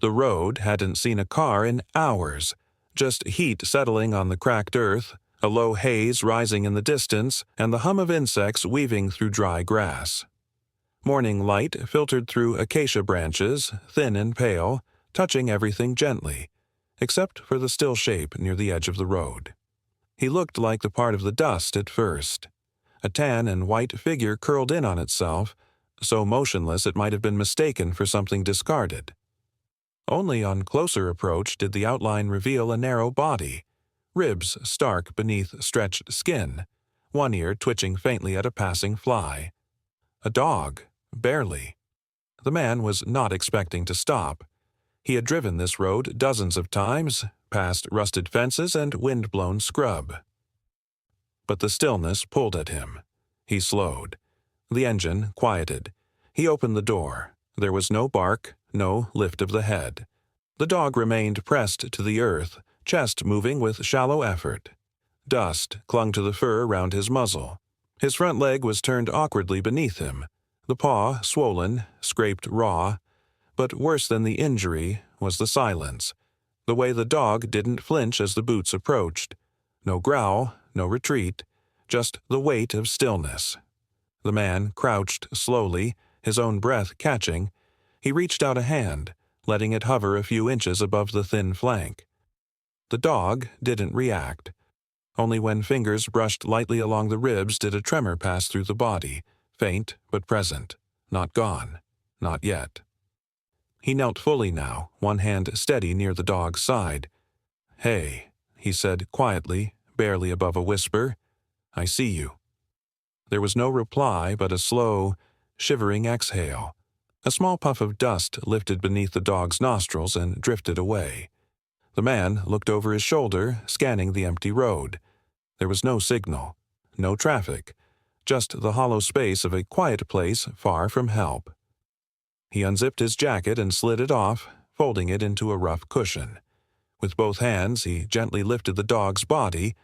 The road hadn't seen a car in hours, just heat settling on the cracked earth, a low haze rising in the distance, and the hum of insects weaving through dry grass. Morning light filtered through acacia branches, thin and pale, touching everything gently, except for the still shape near the edge of the road. He looked like the part of the dust at first. A tan and white figure curled in on itself, so motionless it might have been mistaken for something discarded. Only on closer approach did the outline reveal a narrow body, ribs stark beneath stretched skin, one ear twitching faintly at a passing fly. A dog, barely. The man was not expecting to stop. He had driven this road dozens of times, past rusted fences and wind-blown scrub. But the stillness pulled at him. He slowed. The engine quieted. He opened the door. There was no bark, no lift of the head. The dog remained pressed to the earth, chest moving with shallow effort. Dust clung to the fur around his muzzle. His front leg was turned awkwardly beneath him, the paw swollen, scraped raw. But worse than the injury was the silence, the way the dog didn't flinch as the boots approached. No growl, no retreat, just the weight of stillness. The man crouched slowly, his own breath catching. He reached out a hand, letting it hover a few inches above the thin flank. The dog didn't react. Only when fingers brushed lightly along the ribs did a tremor pass through the body, faint but present, not gone, not yet. He knelt fully now, one hand steady near the dog's side. "Hey," he said quietly, barely above a whisper. "I see you." There was no reply but a slow, shivering exhale. A small puff of dust lifted beneath the dog's nostrils and drifted away. The man looked over his shoulder, scanning the empty road. There was no signal, no traffic, just the hollow space of a quiet place far from help. He unzipped his jacket and slid it off, folding it into a rough cushion. With both hands, he gently lifted the dog's body,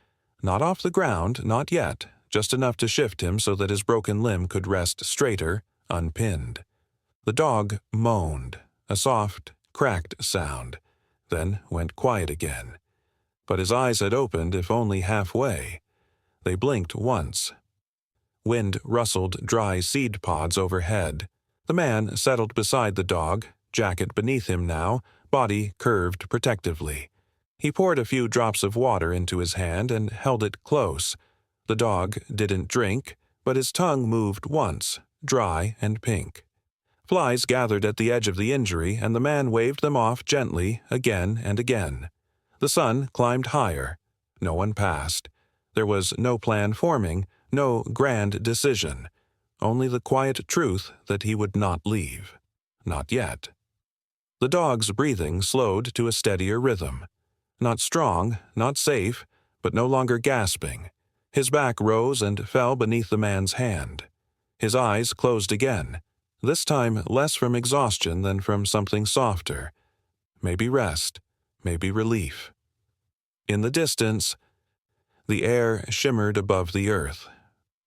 not off the ground, not yet, just enough to shift him so that his broken limb could rest straighter, unpinned. The dog moaned, a soft, cracked sound, then went quiet again. But his eyes had opened, if only halfway. They blinked once. Wind rustled dry seed pods overhead. The man settled beside the dog, jacket beneath him now, body curved protectively. He poured a few drops of water into his hand and held it close. The dog didn't drink, but his tongue moved once, dry and pink. Flies gathered at the edge of the injury, and the man waved them off gently, again and again. The sun climbed higher. No one passed. There was no plan forming, no grand decision. Only the quiet truth that he would not leave. Not yet. The dog's breathing slowed to a steadier rhythm. Not strong, not safe, but no longer gasping. His back rose and fell beneath the man's hand. His eyes closed again, this time less from exhaustion than from something softer. Maybe rest, maybe relief. In the distance, the air shimmered above the earth.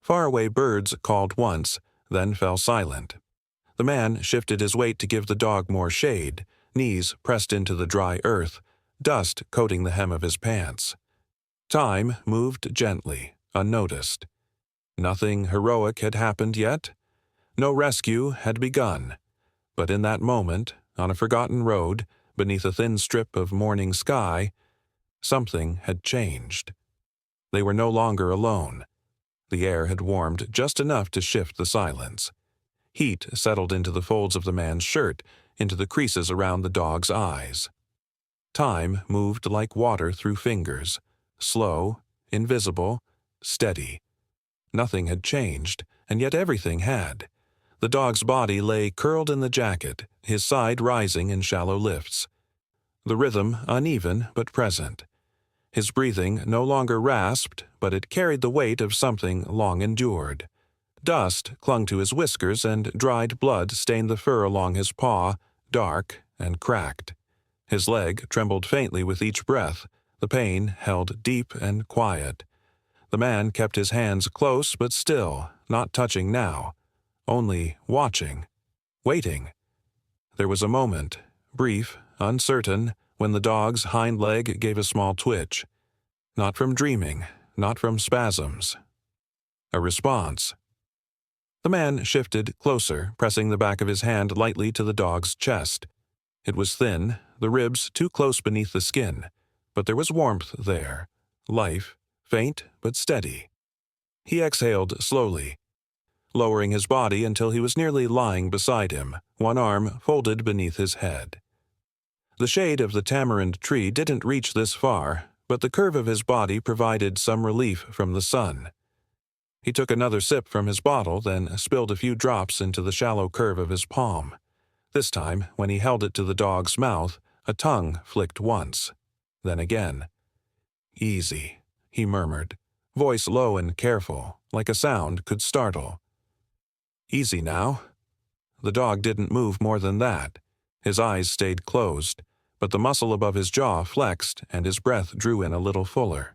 Faraway birds called once, then fell silent. The man shifted his weight to give the dog more shade, knees pressed into the dry earth, dust coating the hem of his pants. Time moved gently, unnoticed. Nothing heroic had happened yet. No rescue had begun. But in that moment, on a forgotten road, beneath a thin strip of morning sky, something had changed. They were no longer alone. The air had warmed just enough to shift the silence. Heat settled into the folds of the man's shirt, into the creases around the dog's eyes. Time moved like water through fingers, slow, invisible, steady. Nothing had changed, and yet everything had. The dog's body lay curled in the jacket, his side rising in shallow lifts. The rhythm uneven but present. His breathing no longer rasped, but it carried the weight of something long endured. Dust clung to his whiskers and dried blood stained the fur along his paw, dark and cracked. His leg trembled faintly with each breath, the pain held deep and quiet. The man kept his hands close but still, not touching now, only watching, waiting. There was a moment, brief, uncertain, when the dog's hind leg gave a small twitch. Not from dreaming, not from spasms. A response. The man shifted closer, pressing the back of his hand lightly to the dog's chest. It was thin, the ribs too close beneath the skin, but there was warmth there, life, faint but steady. He exhaled slowly, lowering his body until he was nearly lying beside him, one arm folded beneath his head. The shade of the tamarind tree didn't reach this far, but the curve of his body provided some relief from the sun. He took another sip from his bottle, then spilled a few drops into the shallow curve of his palm. This time, when he held it to the dog's mouth, a tongue flicked once, then again. "Easy," he murmured, voice low and careful, like a sound could startle. "Easy now." The dog didn't move more than that. His eyes stayed closed, but the muscle above his jaw flexed and his breath drew in a little fuller.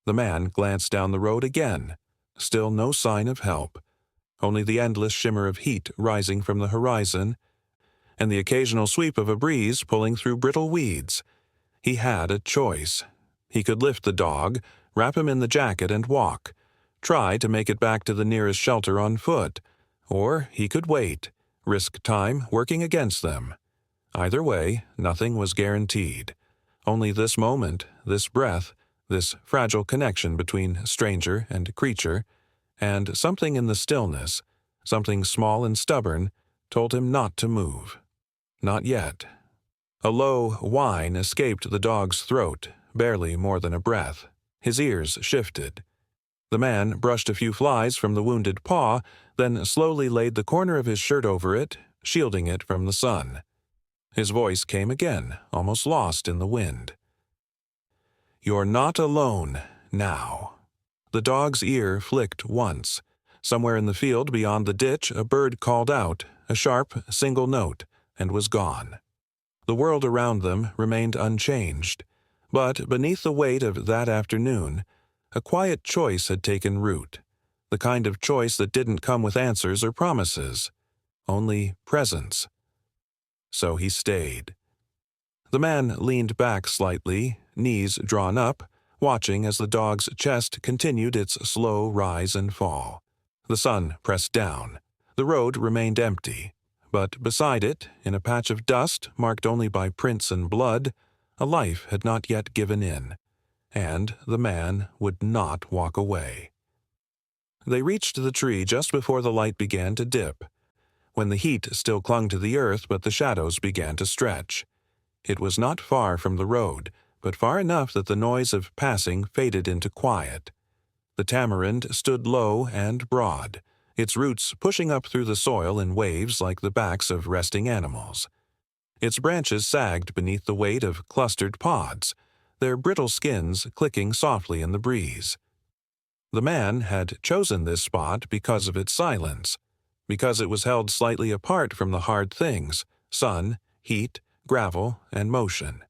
The man glanced down the road again. Still no sign of help, only the endless shimmer of heat rising from the horizon and the occasional sweep of a breeze pulling through brittle weeds. He had a choice. He could lift the dog, wrap him in the jacket and walk, try to make it back to the nearest shelter on foot, or he could wait, risk time working against them. Either way, nothing was guaranteed. Only this moment, this breath, this fragile connection between stranger and creature, and something in the stillness, something small and stubborn, told him not to move. Not yet. A low whine escaped the dog's throat, barely more than a breath. His ears shifted. The man brushed a few flies from the wounded paw, then slowly laid the corner of his shirt over it, shielding it from the sun. His voice came again, almost lost in the wind. "You're not alone, now." The dog's ear flicked once. Somewhere in the field beyond the ditch, a bird called out, a sharp, single note, and was gone. The world around them remained unchanged, but beneath the weight of that afternoon, a quiet choice had taken root, the kind of choice that didn't come with answers or promises, only presence. So he stayed. The man leaned back slightly, knees drawn up, watching as the dog's chest continued its slow rise and fall. The sun pressed down. The road remained empty, but beside it, in a patch of dust marked only by prints and blood, a life had not yet given in, and the man would not walk away. They reached the tree just before the light began to dip, when the heat still clung to the earth but the shadows began to stretch. It was not far from the road, but far enough that the noise of passing faded into quiet. The tamarind stood low and broad, its roots pushing up through the soil in waves like the backs of resting animals. Its branches sagged beneath the weight of clustered pods, their brittle skins clicking softly in the breeze. The man had chosen this spot because of its silence, because it was held slightly apart from the hard things, sun, heat, gravel, and motion.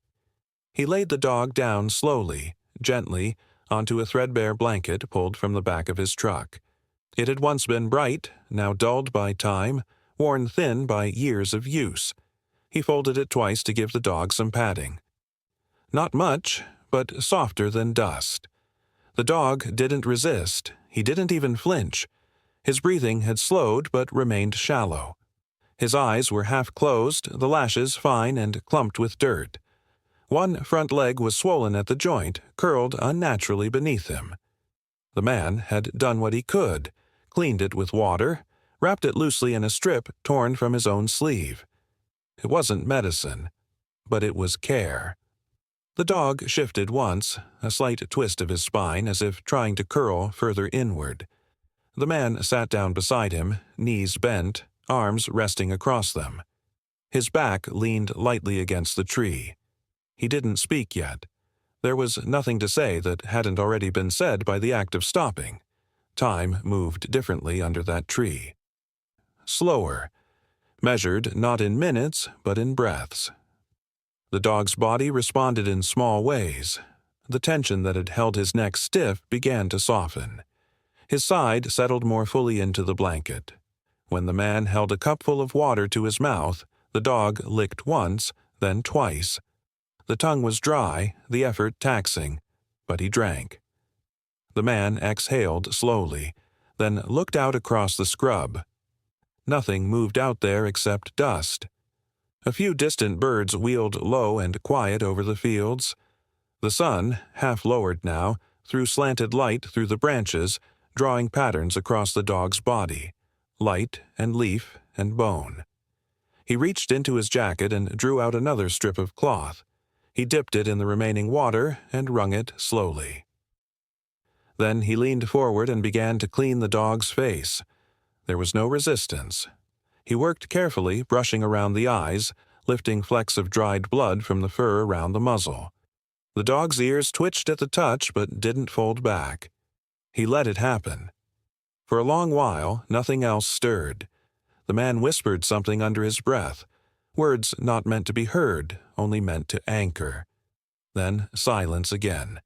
He laid the dog down slowly, gently, onto a threadbare blanket pulled from the back of his truck. It had once been bright, now dulled by time, worn thin by years of use. He folded it twice to give the dog some padding. Not much, but softer than dust. The dog didn't resist. He didn't even flinch. His breathing had slowed but remained shallow. His eyes were half closed, the lashes fine and clumped with dirt. One front leg was swollen at the joint, curled unnaturally beneath him. The man had done what he could, cleaned it with water, wrapped it loosely in a strip torn from his own sleeve. It wasn't medicine, but it was care. The dog shifted once, a slight twist of his spine as if trying to curl further inward. The man sat down beside him, knees bent, arms resting across them. His back leaned lightly against the tree. He didn't speak yet. There was nothing to say that hadn't already been said by the act of stopping. Time moved differently under that tree. Slower, measured not in minutes but in breaths. The dog's body responded in small ways. The tension that had held his neck stiff began to soften. His side settled more fully into the blanket. When the man held a cupful of water to his mouth, the dog licked once, then twice. The tongue was dry, the effort taxing, but he drank. The man exhaled slowly, then looked out across the scrub. Nothing moved out there except dust. A few distant birds wheeled low and quiet over the fields. The sun, half lowered now, threw slanted light through the branches, drawing patterns across the dog's body, light and leaf and bone. He reached into his jacket and drew out another strip of cloth. He dipped it in the remaining water and wrung it slowly. Then he leaned forward and began to clean the dog's face. There was no resistance. He worked carefully, brushing around the eyes, lifting flecks of dried blood from the fur around the muzzle. The dog's ears twitched at the touch but didn't fold back. He let it happen. For a long while, nothing else stirred. The man whispered something under his breath, words not meant to be heard, only meant to anchor. Then silence again.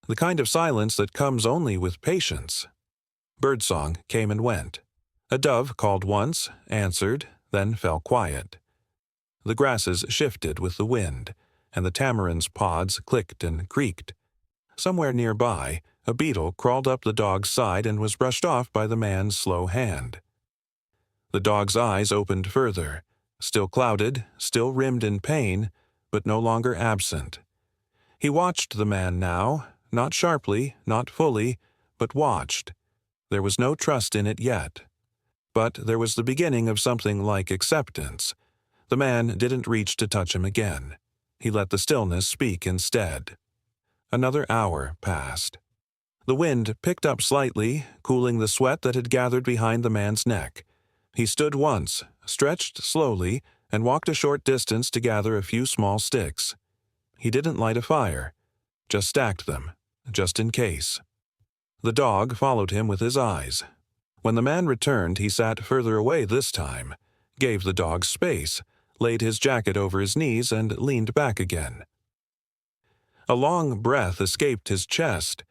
The kind of silence that comes only with patience. Birdsong came and went. A dove called once, answered, then fell quiet. The grasses shifted with the wind, and the tamarin's pods clicked and creaked. Somewhere nearby, a beetle crawled up the dog's side and was brushed off by the man's slow hand. The dog's eyes opened further, still clouded, still rimmed in pain, but no longer absent. He watched the man now, not sharply, not fully, but watched. There was no trust in it yet. But there was the beginning of something like acceptance. The man didn't reach to touch him again. He let the stillness speak instead. Another hour passed. The wind picked up slightly, cooling the sweat that had gathered behind the man's neck. He stood once, stretched slowly, and walked a short distance to gather a few small sticks. He didn't light a fire, just stacked them, just in case. The dog followed him with his eyes. When the man returned, he sat further away this time, gave the dog space, laid his jacket over his knees, and leaned back again. A long breath escaped his chest.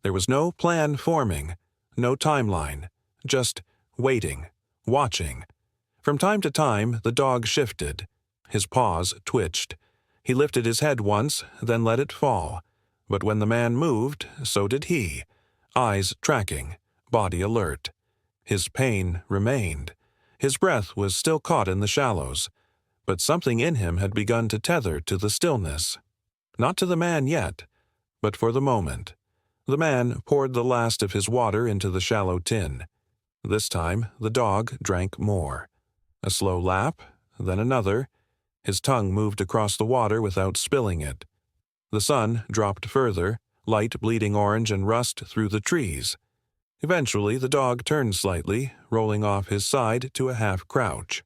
There was no plan forming, no timeline, just waiting, watching. From time to time, the dog shifted. His paws twitched. He lifted his head once, then let it fall. But when the man moved, so did he, eyes tracking, body alert. His pain remained. His breath was still caught in the shallows, but something in him had begun to tether to the stillness. Not to the man yet, but for the moment. The man poured the last of his water into the shallow tin. This time, the dog drank more. A slow lap, then another. His tongue moved across the water without spilling it. The sun dropped further, light bleeding orange and rust through the trees. Eventually, the dog turned slightly, rolling off his side to a half-crouch.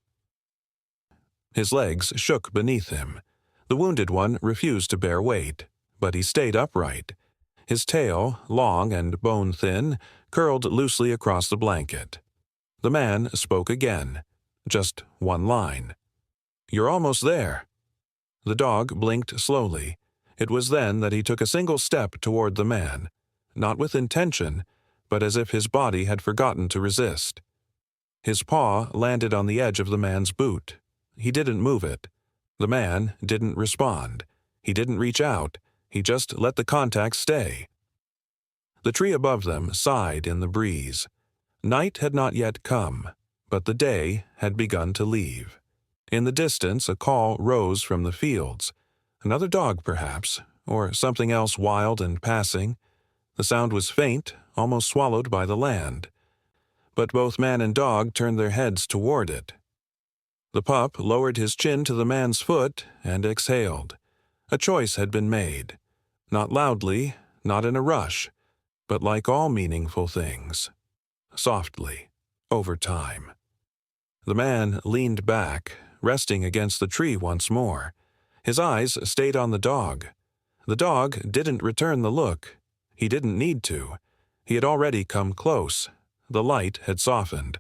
His legs shook beneath him. The wounded one refused to bear weight, but he stayed upright. His tail, long and bone-thin, curled loosely across the blanket. The man spoke again, just one line. "You're almost there." The dog blinked slowly. It was then that he took a single step toward the man, not with intention, but as if his body had forgotten to resist. His paw landed on the edge of the man's boot. He didn't move it. The man didn't respond. He didn't reach out. He just let the contact stay. The tree above them sighed in the breeze. Night had not yet come, but the day had begun to leave. In the distance, a call rose from the fields. Another dog, perhaps, or something else wild and passing. The sound was faint, almost swallowed by the land. But both man and dog turned their heads toward it. The pup lowered his chin to the man's foot and exhaled. A choice had been made. Not loudly, not in a rush, but like all meaningful things. Softly, over time. The man leaned back, resting against the tree once more. His eyes stayed on the dog. The dog didn't return the look. He didn't need to. He had already come close. The light had softened.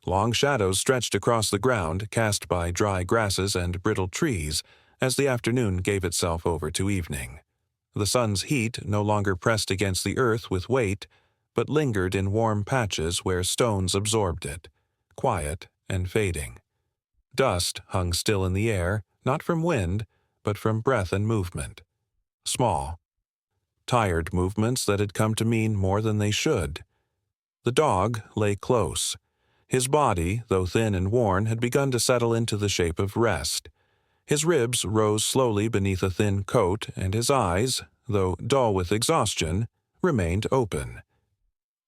Long shadows stretched across the ground, cast by dry grasses and brittle trees, as the afternoon gave itself over to evening. The sun's heat no longer pressed against the earth with weight, but lingered in warm patches where stones absorbed it, quiet and fading. Dust hung still in the air, not from wind, but from breath and movement. Small, tired movements that had come to mean more than they should. The dog lay close. His body, though thin and worn, had begun to settle into the shape of rest. His ribs rose slowly beneath a thin coat, and his eyes, though dull with exhaustion, remained open.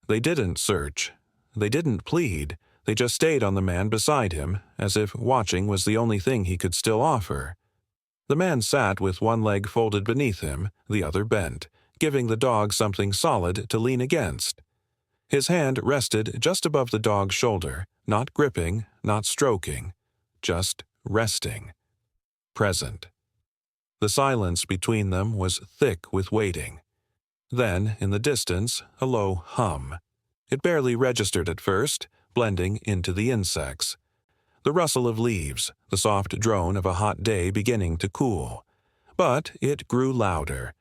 They didn't search. They didn't plead. They just stayed on the man beside him, as if watching was the only thing he could still offer. The man sat with one leg folded beneath him, the other bent, giving the dog something solid to lean against. His hand rested just above the dog's shoulder, not gripping, not stroking, just resting. Present. The silence between them was thick with waiting. Then, in the distance, a low hum. It barely registered at first, blending into the insects. The rustle of leaves, the soft drone of a hot day beginning to cool. But it grew louder.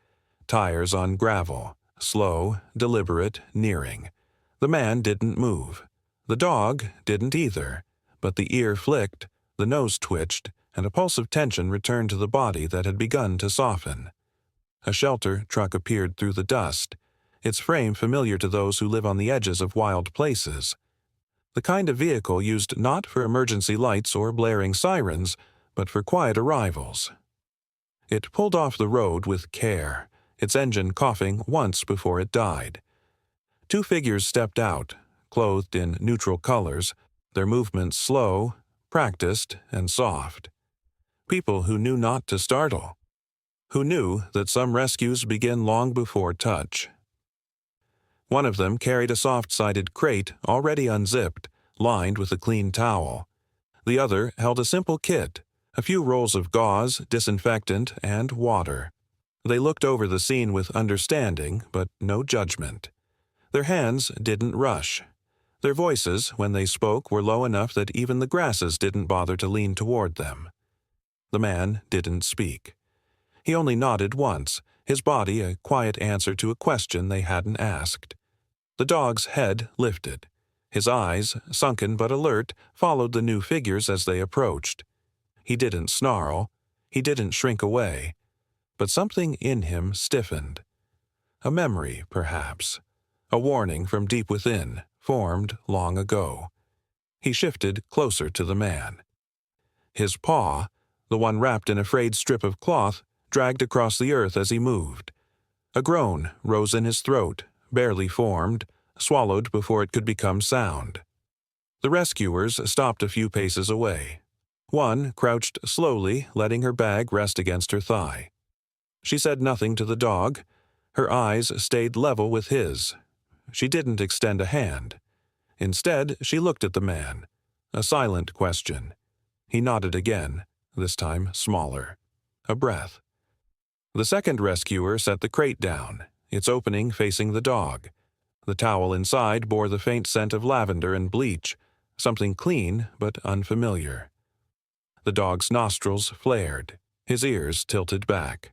Tires on gravel, slow, deliberate, nearing. The man didn't move. The dog didn't either, but the ear flicked, the nose twitched, and a pulse of tension returned to the body that had begun to soften. A shelter truck appeared through the dust, its frame familiar to those who live on the edges of wild places. The kind of vehicle used not for emergency lights or blaring sirens, but for quiet arrivals. It pulled off the road with care, its engine coughing once before it died. Two figures stepped out, clothed in neutral colors, their movements slow, practiced, and soft. People who knew not to startle, who knew that some rescues begin long before touch. One of them carried a soft-sided crate already unzipped, lined with a clean towel. The other held a simple kit, a few rolls of gauze, disinfectant, and water. They looked over the scene with understanding, but no judgment. Their hands didn't rush. Their voices, when they spoke, were low enough that even the grasses didn't bother to lean toward them. The man didn't speak. He only nodded once, his body a quiet answer to a question they hadn't asked. The dog's head lifted. His eyes, sunken but alert, followed the new figures as they approached. He didn't snarl. He didn't shrink away. But something in him stiffened. A memory, perhaps. A warning from deep within, formed long ago. He shifted closer to the man. His paw, the one wrapped in a frayed strip of cloth, dragged across the earth as he moved. A groan rose in his throat, barely formed, swallowed before it could become sound. The rescuers stopped a few paces away. One crouched slowly, letting her bag rest against her thigh. She said nothing to the dog. Her eyes stayed level with his. She didn't extend a hand. Instead, she looked at the man. A silent question. He nodded again, this time smaller. A breath. The second rescuer set the crate down, its opening facing the dog. The towel inside bore the faint scent of lavender and bleach, something clean but unfamiliar. The dog's nostrils flared, his ears tilted back.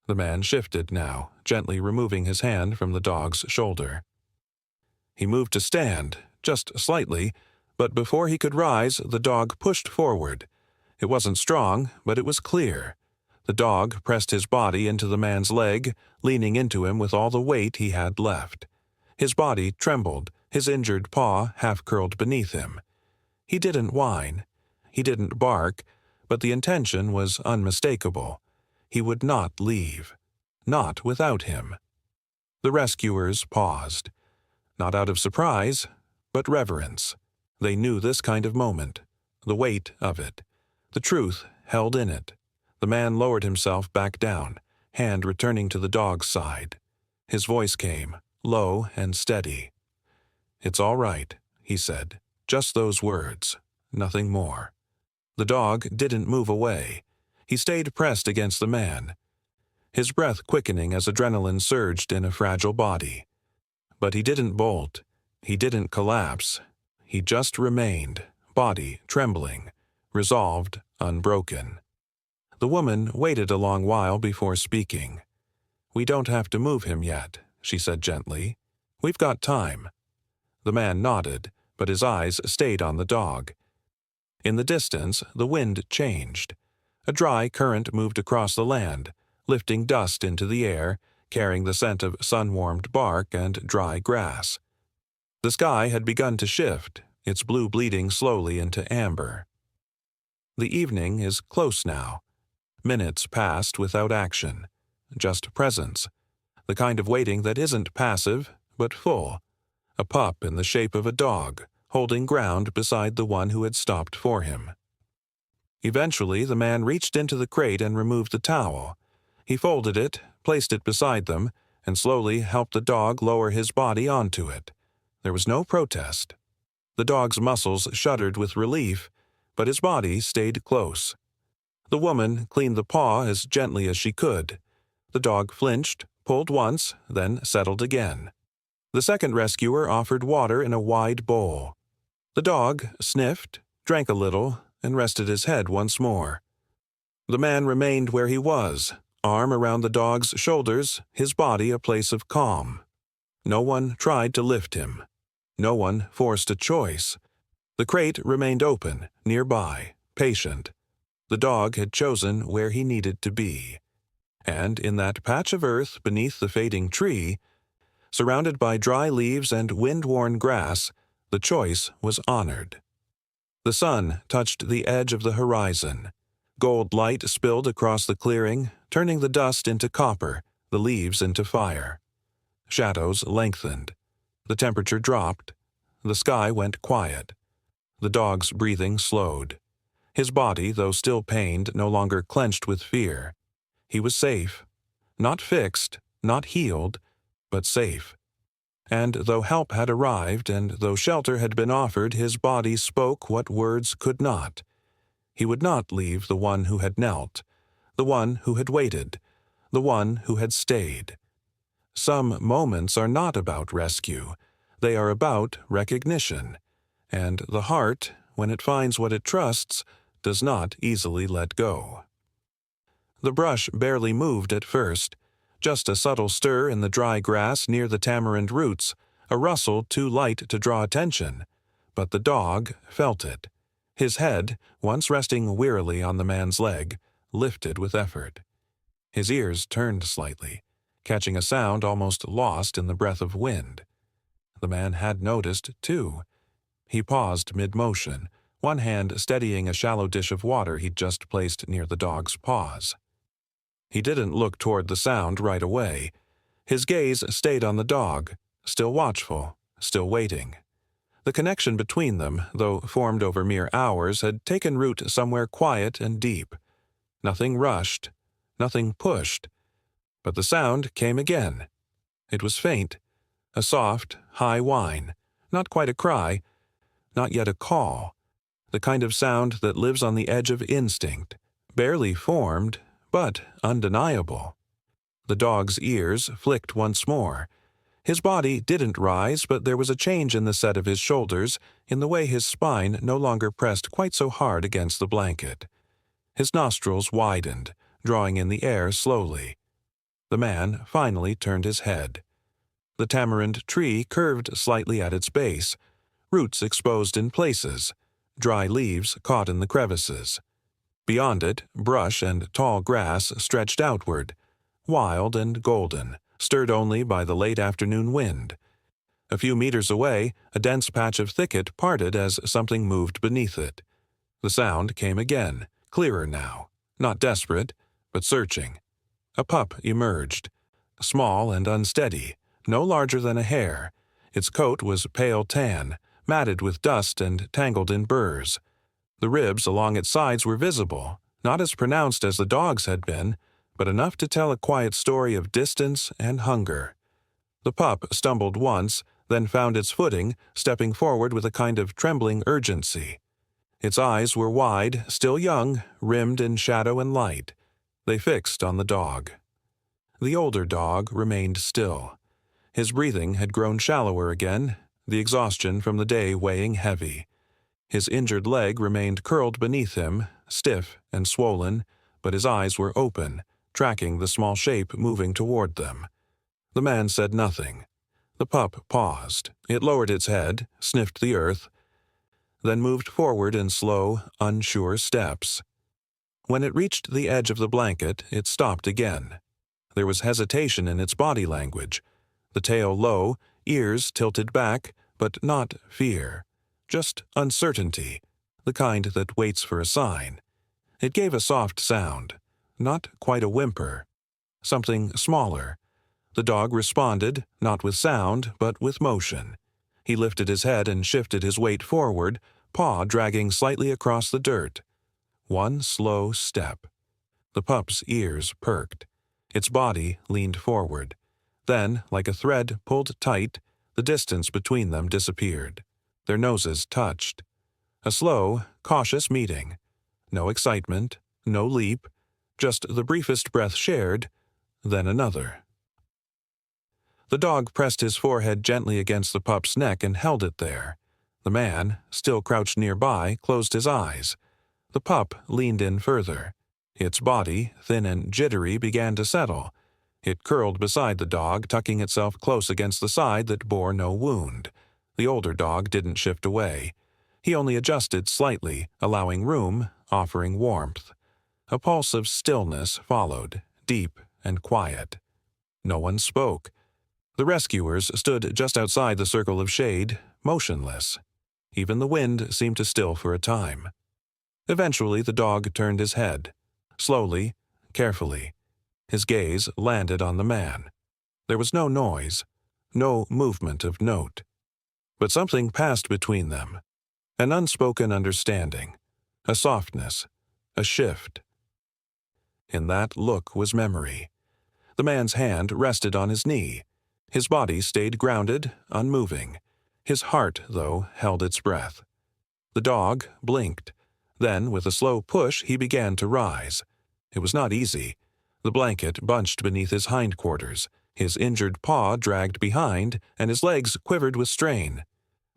The man shifted now, gently removing his hand from the dog's shoulder. He moved to stand, just slightly, but before he could rise, the dog pushed forward. It wasn't strong, but it was clear. The dog pressed his body into the man's leg, leaning into him with all the weight he had left. His body trembled, his injured paw half-curled beneath him. He didn't whine. He didn't bark, but the intention was unmistakable. He would not leave. Not without him. The rescuers paused. Not out of surprise, but reverence. They knew this kind of moment, the weight of it, the truth held in it. The man lowered himself back down, hand returning to the dog's side. His voice came, low and steady. "It's all right," he said. Just those words, nothing more. The dog didn't move away. He stayed pressed against the man, his breath quickening as adrenaline surged in a fragile body. But he didn't bolt. He didn't collapse. He just remained, body trembling, resolved, unbroken. The woman waited a long while before speaking. "We don't have to move him yet," she said gently. "We've got time." The man nodded, but his eyes stayed on the dog. In the distance, the wind changed. A dry current moved across the land, lifting dust into the air, carrying the scent of sun-warmed bark and dry grass. The sky had begun to shift, its blue bleeding slowly into amber. The evening is close now. Minutes passed without action, just presence, the kind of waiting that isn't passive, but full. A pup in the shape of a dog, holding ground beside the one who had stopped for him. Eventually, the man reached into the crate and removed the towel. He folded it, placed it beside them, and slowly helped the dog lower his body onto it. There was no protest. The dog's muscles shuddered with relief, but his body stayed close. The woman cleaned the paw as gently as she could. The dog flinched, pulled once, then settled again. The second rescuer offered water in a wide bowl. The dog sniffed, drank a little, and rested his head once more. The man remained where he was, arm around the dog's shoulders, his body a place of calm. No one tried to lift him. No one forced a choice. The crate remained open, nearby, patient. The dog had chosen where he needed to be. And in that patch of earth beneath the fading tree, surrounded by dry leaves and wind-worn grass, the choice was honored. The sun touched the edge of the horizon. Gold light spilled across the clearing, turning the dust into copper, the leaves into fire. Shadows lengthened. The temperature dropped. The sky went quiet. The dog's breathing slowed. His body, though still pained, no longer clenched with fear. He was safe. Not fixed, not healed, but safe. And though help had arrived, and though shelter had been offered, his body spoke what words could not. He would not leave the one who had knelt, the one who had waited, the one who had stayed. Some moments are not about rescue. They are about recognition. And the heart, when it finds what it trusts, does not easily let go. The brush barely moved at first. Just a subtle stir in the dry grass near the tamarind roots, a rustle too light to draw attention. But the dog felt it. His head, once resting wearily on the man's leg, lifted with effort. His ears turned slightly, catching a sound almost lost in the breath of wind. The man had noticed, too. He paused mid-motion, one hand steadying a shallow dish of water he'd just placed near the dog's paws. He didn't look toward the sound right away. His gaze stayed on the dog, still watchful, still waiting. The connection between them, though formed over mere hours, had taken root somewhere quiet and deep. Nothing rushed, nothing pushed. But the sound came again. It was faint, a soft, high whine, not quite a cry, not yet a call, the kind of sound that lives on the edge of instinct, barely formed, but undeniable. The dog's ears flicked once more. His body didn't rise, but there was a change in the set of his shoulders, in the way his spine no longer pressed quite so hard against the blanket. His nostrils widened, drawing in the air slowly. The man finally turned his head. The tamarind tree curved slightly at its base, roots exposed in places, dry leaves caught in the crevices. Beyond it, brush and tall grass stretched outward, wild and golden, stirred only by the late afternoon wind. A few meters away, a dense patch of thicket parted as something moved beneath it. The sound came again, clearer now, not desperate, but searching. A pup emerged, small and unsteady, no larger than a hare. Its coat was pale tan, matted with dust and tangled in burrs. The ribs along its sides were visible, not as pronounced as the dog's had been, but enough to tell a quiet story of distance and hunger. The pup stumbled once, then found its footing, stepping forward with a kind of trembling urgency. Its eyes were wide, still young, rimmed in shadow and light. They fixed on the dog. The older dog remained still. His breathing had grown shallower again, the exhaustion from the day weighing heavy. His injured leg remained curled beneath him, stiff and swollen, but his eyes were open, tracking the small shape moving toward them. The man said nothing. The pup paused. It lowered its head, sniffed the earth, then moved forward in slow, unsure steps. When it reached the edge of the blanket, it stopped again. There was hesitation in its body language, the tail low, ears tilted back, but not fear, just uncertainty, the kind that waits for a sign. It gave a soft sound, not quite a whimper, something smaller. The dog responded, not with sound, but with motion. He lifted his head and shifted his weight forward, paw dragging slightly across the dirt. One slow step. The pup's ears perked. Its body leaned forward. Then, like a thread pulled tight, the distance between them disappeared. Their noses touched. A slow, cautious meeting. No excitement, no leap, just the briefest breath shared, then another. The dog pressed his forehead gently against the pup's neck and held it there. The man, still crouched nearby, closed his eyes. The pup leaned in further. Its body, thin and jittery, began to settle. It curled beside the dog, tucking itself close against the side that bore no wound. The older dog didn't shift away. He only adjusted slightly, allowing room, offering warmth. A pulse of stillness followed, deep and quiet. No one spoke. The rescuers stood just outside the circle of shade, motionless. Even the wind seemed to still for a time. Eventually the dog turned his head. Slowly, carefully. His gaze landed on the man. There was no noise, no movement of note. But something passed between them. An unspoken understanding, a softness, a shift. In that look was memory. The man's hand rested on his knee. His body stayed grounded, unmoving. His heart, though, held its breath. The dog blinked. Then, with a slow push, he began to rise. It was not easy. The blanket bunched beneath his hindquarters. His injured paw dragged behind, and his legs quivered with strain.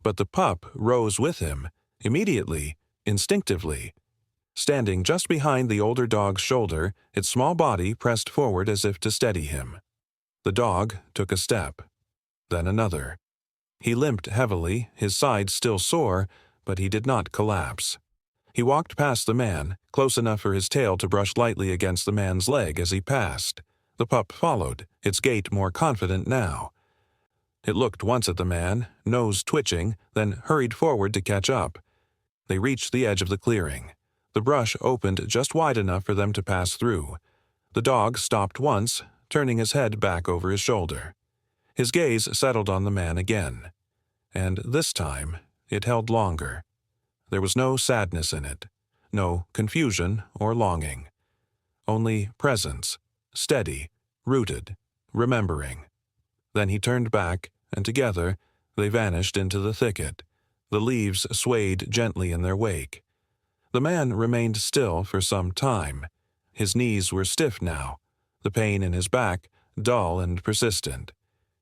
But the pup rose with him, immediately, instinctively. Standing just behind the older dog's shoulder, its small body pressed forward as if to steady him. The dog took a step, then another. He limped heavily, his sides still sore, but he did not collapse. He walked past the man, close enough for his tail to brush lightly against the man's leg as he passed. The pup followed, its gait more confident now. It looked once at the man, nose twitching, then hurried forward to catch up. They reached the edge of the clearing. The brush opened just wide enough for them to pass through. The dog stopped once, turning his head back over his shoulder. His gaze settled on the man again. And this time, it held longer. There was no sadness in it, no confusion or longing. Only presence, steady, rooted, remembering. Then he turned back, and together they vanished into the thicket. The leaves swayed gently in their wake. The man remained still for some time. His knees were stiff now, the pain in his back dull and persistent.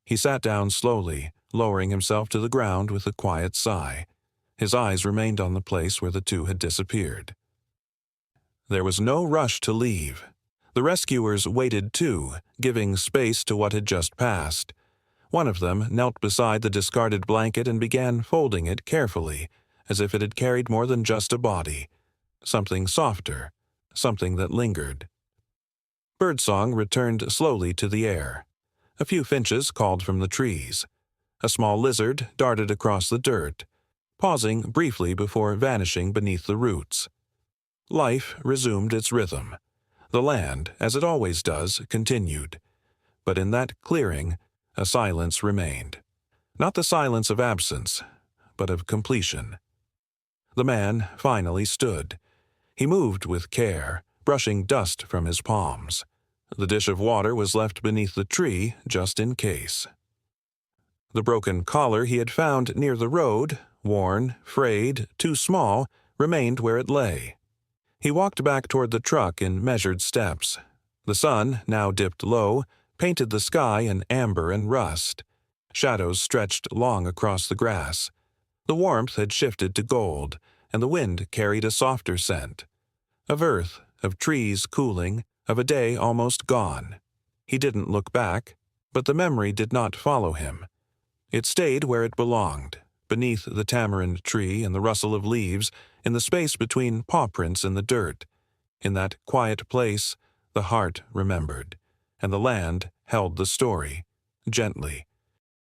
He sat down slowly, lowering himself to the ground with a quiet sigh. His eyes remained on the place where the two had disappeared. There was no rush to leave. The rescuers waited too, giving space to what had just passed. One of them knelt beside the discarded blanket and began folding it carefully, as if it had carried more than just a body. Something softer, something that lingered. Birdsong returned slowly to the air. A few finches called from the trees. A small lizard darted across the dirt, pausing briefly before vanishing beneath the roots. Life resumed its rhythm. The land, as it always does, continued. But in that clearing, a silence remained. Not the silence of absence, but of completion. The man finally stood. He moved with care, brushing dust from his palms. The dish of water was left beneath the tree, just in case. The broken collar he had found near the road, worn, frayed, too small, remained where it lay. He walked back toward the truck in measured steps. The sun, now dipped low, painted the sky in amber and rust. Shadows stretched long across the grass. The warmth had shifted to gold, and the wind carried a softer scent. Of earth, of trees cooling, of a day almost gone. He didn't look back, but the memory did not follow him. It stayed where it belonged, beneath the tamarind tree and the rustle of leaves, in the space between paw prints in the dirt. In that quiet place, the heart remembered, and the land held the story, gently,